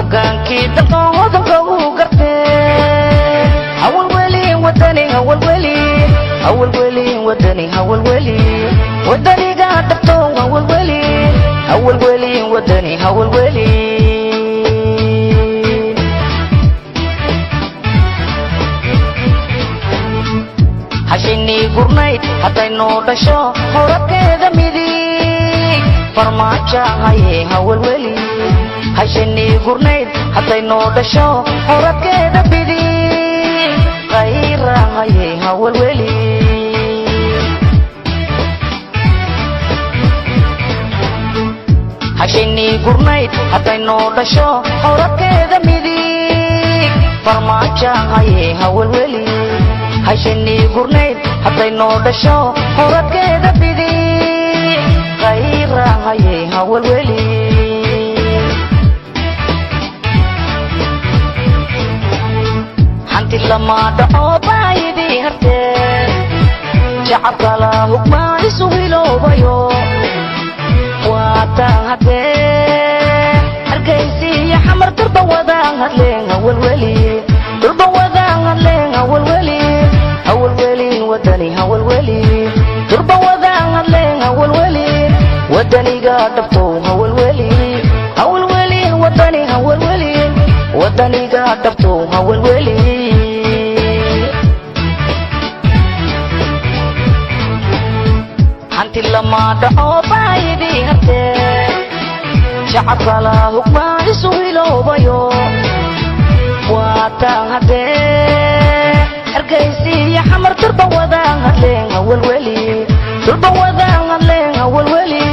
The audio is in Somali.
hoggaankii dalka wadanka uu gartee hawlweli wadani hawlweli hawlweli wadani hawlweli wadaniga dhabto hawlweli hawlweli wadani hawlweli hashini gurnayd haday noo dhasho horadkeeda midig farmaajo haye hawlweli hashini gurnayd haday noo dhasho horadkeeda midig qayra haye hawlweli hashini gurnayd haday noo dhasho horadkeeda midig farmaajo haye hawlweli hashini gurnayd haday noo dhasho horadkeeda midig qayra haye hawlweli hanti lama dhaco baayidii hartee shacabka la hugmaa isu hiloobayo waataan hadee hargeysiiyo xamar durba wadaan hadleen hawlweli durba wadaan hadleen hawlweli hawlweli wadani hawlweli durba wadaan hadleen hawlweli wadaniga dhabto hawlweli hawlweli wadani hawlweli wadaniga dhabto hawlweli hanti lama dhaco baayidii hartee shacabka la hugmaa isu hiloobayo waataan hadee hargeysiiyo xamar durba wadaan hadleen hawlweli durba wadaan hadleen hawlweli